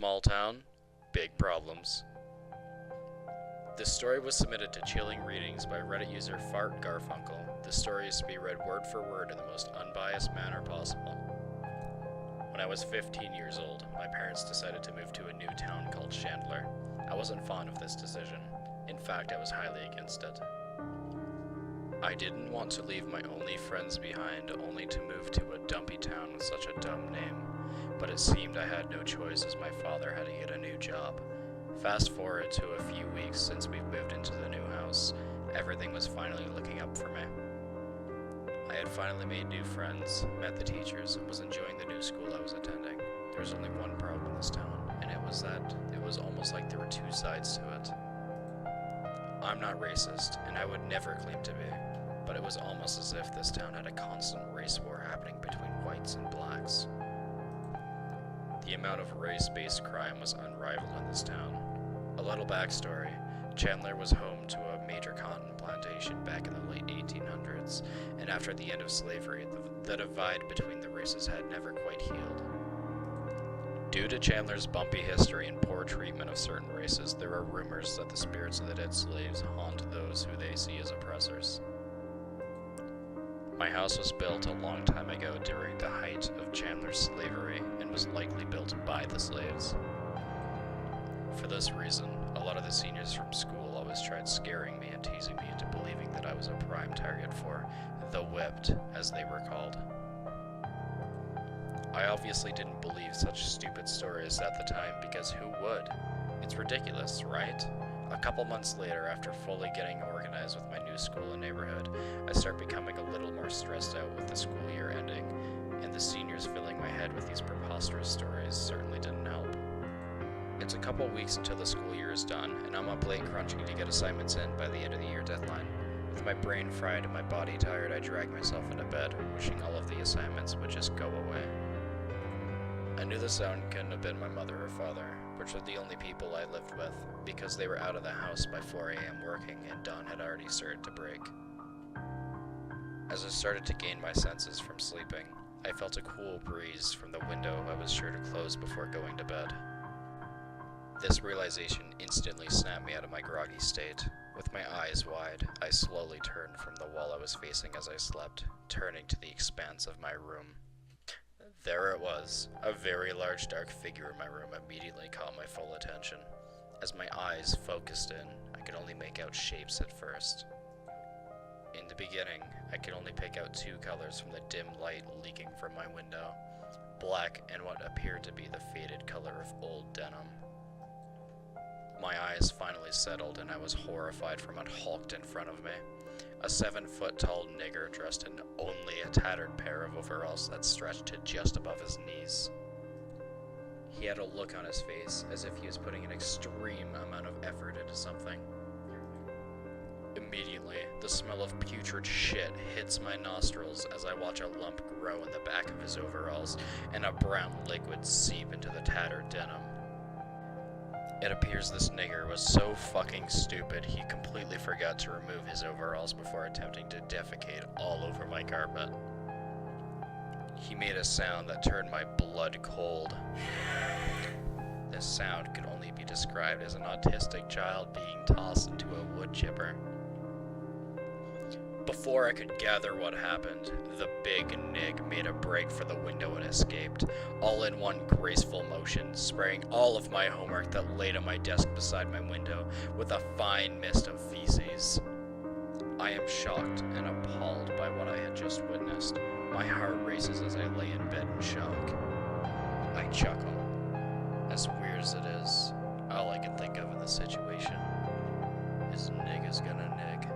Small town, big problems. This story was submitted to Chilling Readings by Reddit user Fart Garfunkel. This story is to be read word for word in the most unbiased manner possible. When I was 15 years old, my parents decided to move to a new town called Chandler. I wasn't fond of this decision. In fact, I was highly against it. I didn't want to leave my only friends behind, only to move to a dumpy town with such a dumb name. But it seemed I had no choice as my father had to get a new job. Fast forward to a few weeks since we've moved into the new house, everything was finally looking up for me. I had finally made new friends, met the teachers, and was enjoying the new school I was attending. There was only one problem in this town, and it was that it was almost like there were two sides to it. I'm not racist, and I would never claim to be, but it was almost as if this town had a constant race war happening between whites and blacks. The amount of race-based crime was unrivaled in this town. A little backstory: Chandler was home to a major cotton plantation back in the late 1800s, and after the end of slavery, the divide between the races had never quite healed. Due to Chandler's bumpy history and poor treatment of certain races, there are rumors that the spirits of the dead slaves haunt those who they see as oppressors. My house was built a long time ago during the height of Chandler's slavery and was likely built by the slaves. For this reason, a lot of the seniors from school always tried scaring me and teasing me into believing that I was a prime target for the whipped, as they were called. I obviously didn't believe such stupid stories at the time because who would? It's ridiculous, right? A couple months later, after fully getting organized with my new school and neighborhood, I start becoming a little more stressed out with the school year ending, and the seniors filling my head with these preposterous stories certainly didn't help. It's a couple weeks until the school year is done, and I'm up late crunching to get assignments in by the end of the year deadline. With my brain fried and my body tired, I drag myself into bed, wishing all of the assignments would just go away. I knew the sound couldn't have been my mother or father, which were the only people I lived with, because they were out of the house by 4 a.m. working and dawn had already started to break. As I started to gain my senses from sleeping, I felt a cool breeze from the window I was sure to close before going to bed. This realization instantly snapped me out of my groggy state. With my eyes wide, I slowly turned from the wall I was facing as I slept, turning to the expanse of my room. There it was. A very large dark figure in my room immediately caught my full attention. As my eyes focused in, I could only make out shapes at first. In the beginning, I could only pick out two colors from the dim light leaking from my window: black and what appeared to be the faded color of old denim. My eyes finally settled and I was horrified from what hulked in front of me. A 7-foot-tall nigger dressed in only a tattered pair of overalls that stretched to just above his knees. He had a look on his face as if he was putting an extreme amount of effort into something. Immediately, the smell of putrid shit hits my nostrils as I watch a lump grow in the back of his overalls and a brown liquid seep into the tattered denim. It appears this nigger was so fucking stupid he completely forgot to remove his overalls before attempting to defecate all over my carpet. He made a sound that turned my blood cold. This sound could only be described as an autistic child being tossed into a wood chipper. Before I could gather what happened, the big nig made a break for the window and escaped, all in one graceful motion, spraying all of my homework that laid on my desk beside my window with a fine mist of feces. I am shocked and appalled by what I had just witnessed. My heart races as I lay in bed in shock. I chuckle. As weird as it is, all I can think of in the situation is nigga's gonna nig.